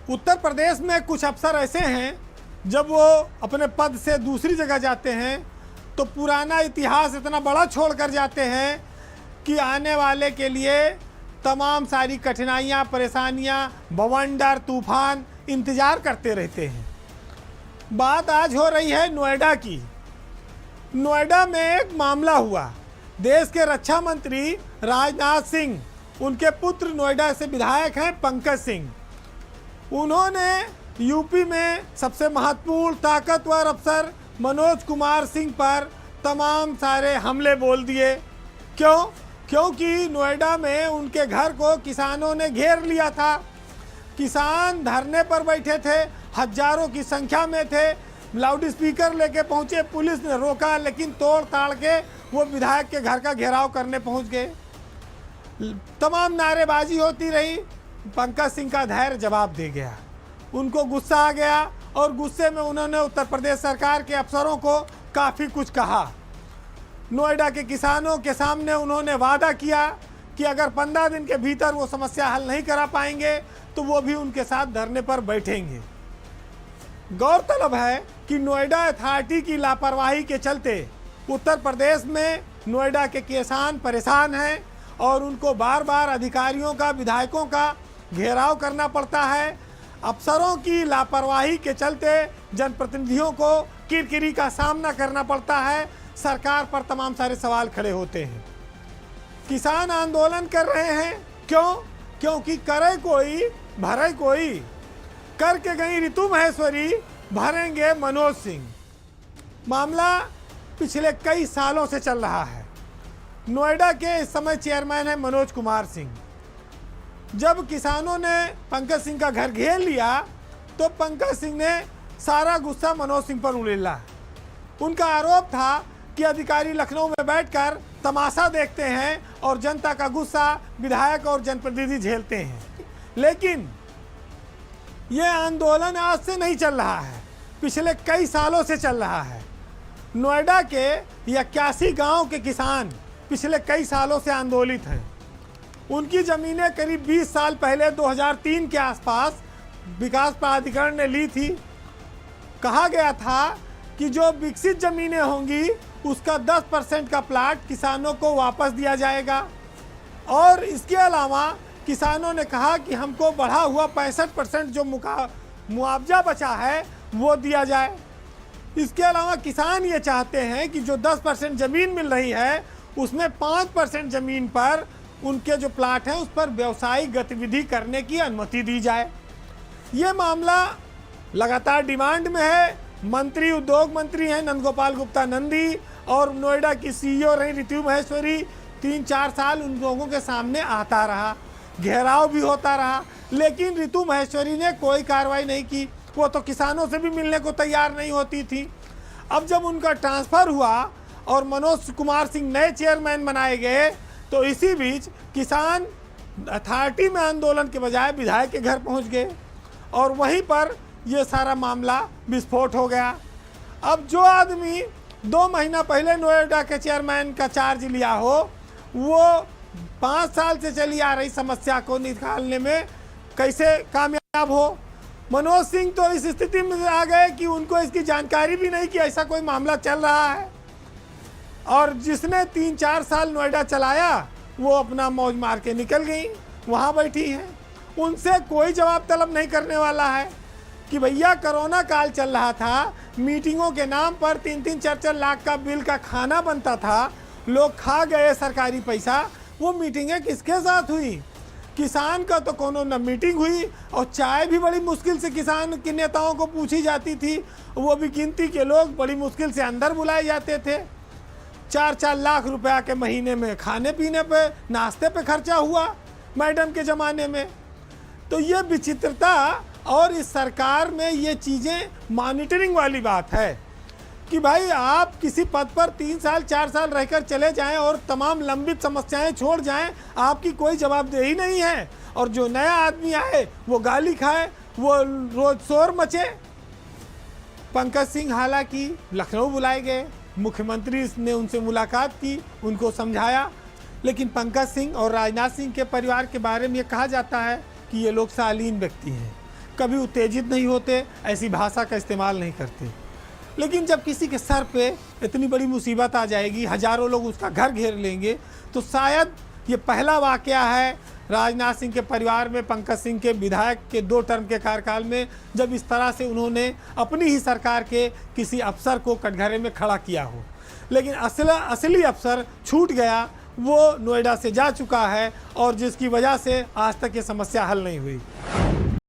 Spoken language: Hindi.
उत्तर प्रदेश में कुछ अफसर ऐसे हैं, जब वो अपने पद से दूसरी जगह जाते हैं तो पुराना इतिहास इतना बड़ा छोड़ कर जाते हैं कि आने वाले के लिए तमाम सारी कठिनाइयाँ, परेशानियाँ, बवंडर, तूफान इंतज़ार करते रहते हैं। बात आज हो रही है नोएडा की। नोएडा में एक मामला हुआ। देश के रक्षा मंत्री राजनाथ सिंह, उनके पुत्र नोएडा से विधायक हैं पंकज सिंह, उन्होंने यूपी में सबसे महत्वपूर्ण ताकतवर अफसर मनोज कुमार सिंह पर तमाम सारे हमले बोल दिए। क्यों? क्योंकि नोएडा में उनके घर को किसानों ने घेर लिया था। किसान धरने पर बैठे थे, हजारों की संख्या में थे, लाउड स्पीकर लेके पहुंचे, पुलिस ने रोका, लेकिन तोड़ ताड़ के वो विधायक के घर का घेराव करने पहुंच गए। तमाम नारेबाजी होती रही, पंकज सिंह का धैर्य जवाब दे गया। उनको गुस्सा आ गया और गुस्से में उन्होंने उत्तर प्रदेश सरकार के अफसरों को काफ़ी कुछ कहा। नोएडा के किसानों के सामने उन्होंने वादा किया कि अगर 15 दिन के भीतर वो समस्या हल नहीं करा पाएंगे तो वो भी उनके साथ धरने पर बैठेंगे। गौरतलब है कि नोएडा अथॉरिटी की लापरवाही के चलते उत्तर प्रदेश में नोएडा के किसान परेशान हैं और उनको बार बार अधिकारियों का, विधायकों का घेराव करना पड़ता है। अफसरों की लापरवाही के चलते जनप्रतिनिधियों को किरकिरी का सामना करना पड़ता है। सरकार पर तमाम सारे सवाल खड़े होते हैं। किसान आंदोलन कर रहे हैं। क्यों? क्योंकि करे कोई भरे कोई, करके गई ऋतु महेश्वरी, भरेंगे मनोज सिंह। मामला पिछले कई सालों से चल रहा है। नोएडा के इस समय चेयरमैन है मनोज कुमार सिंह। जब किसानों ने पंकज सिंह का घर घेर लिया तो पंकज सिंह ने सारा गुस्सा मनोज सिंह पर उड़ेला। उनका आरोप था कि अधिकारी लखनऊ में बैठकर तमाशा देखते हैं और जनता का गुस्सा विधायक और जनप्रतिनिधि झेलते हैं। लेकिन ये आंदोलन आज से नहीं चल रहा है, पिछले कई सालों से चल रहा है। नोएडा के 81 गांव के किसान पिछले कई सालों से आंदोलित हैं। उनकी ज़मीनें करीब 20 साल पहले 2003 के आसपास विकास प्राधिकरण ने ली थी। कहा गया था कि जो विकसित ज़मीनें होंगी उसका 10% का प्लाट किसानों को वापस दिया जाएगा और इसके अलावा किसानों ने कहा कि हमको बढ़ा हुआ 65% जो मुआवजा बचा है वो दिया जाए। इसके अलावा किसान ये चाहते हैं कि जो 10% ज़मीन मिल रही है उसमें 5% ज़मीन पर उनके जो प्लाट हैं उस पर व्यवसायिक गतिविधि करने की अनुमति दी जाए। ये मामला लगातार डिमांड में है। मंत्री, उद्योग मंत्री हैं नंदगोपाल गुप्ता नंदी और नोएडा की सीईओ रही ऋतु महेश्वरी, 3-4 साल उन लोगों के सामने आता रहा, घेराव भी होता रहा, लेकिन ऋतु महेश्वरी ने कोई कार्रवाई नहीं की। वो तो किसानों से भी मिलने को तैयार नहीं होती थी। अब जब उनका ट्रांसफ़र हुआ और मनोज कुमार सिंह नए चेयरमैन बनाए गए तो इसी बीच किसान अथॉरिटी में आंदोलन के बजाय विधायक के घर पहुंच गए और वहीं पर ये सारा मामला विस्फोट हो गया। अब जो आदमी 2 महीना पहले नोएडा के चेयरमैन का चार्ज लिया हो, वो 5 साल से चली आ रही समस्या को निकालने में कैसे कामयाब हो? मनोज सिंह तो इस स्थिति में आ गए कि उनको इसकी जानकारी भी नहीं कि ऐसा कोई मामला चल रहा है और जिसने 3-4 साल नोएडा चलाया वो अपना मौज मार के निकल गई, वहाँ बैठी हैं। उनसे कोई जवाब तलब नहीं करने वाला है कि भैया कोरोना काल चल रहा था, मीटिंगों के नाम पर 3-3, 4-4 लाख का बिल का खाना बनता था, लोग खा गए सरकारी पैसा। वो मीटिंगें किसके साथ हुई? किसान का तो कोनो न मीटिंग हुई और चाय भी बड़ी मुश्किल से किसान के नेताओं को पूछी जाती थी, वो भी गिनती के लोग बड़ी मुश्किल से अंदर बुलाए जाते थे। 4-4 लाख रुपया के महीने में खाने पीने पे, नाश्ते पे खर्चा हुआ मैडम के ज़माने में। तो ये विचित्रता और इस सरकार में ये चीज़ें मॉनिटरिंग वाली बात है कि भाई आप किसी पद पर 3 साल 4 साल रहकर चले जाएं और तमाम लंबित समस्याएं छोड़ जाएं, आपकी कोई जवाबदेही नहीं है। और जो नया आदमी आए वो गाली खाए, वो रोज शोर मचे। पंकज सिंह हालांकि लखनऊ बुलाए गए, मुख्यमंत्री ने उनसे मुलाकात की, उनको समझाया, लेकिन पंकज सिंह और राजनाथ सिंह के परिवार के बारे में ये कहा जाता है कि ये लोग शालीन व्यक्ति हैं, कभी उत्तेजित नहीं होते, ऐसी भाषा का इस्तेमाल नहीं करते। लेकिन जब किसी के सर पे इतनी बड़ी मुसीबत आ जाएगी, हजारों लोग उसका घर घेर लेंगे, तो शायद ये पहला वाकया है राजनाथ सिंह के परिवार में, पंकज सिंह के विधायक के 2 टर्म के कार्यकाल में, जब इस तरह से उन्होंने अपनी ही सरकार के किसी अफसर को कटघरे में खड़ा किया हो। लेकिन असली अफसर छूट गया, वो नोएडा से जा चुका है और जिसकी वजह से आज तक ये समस्या हल नहीं हुई।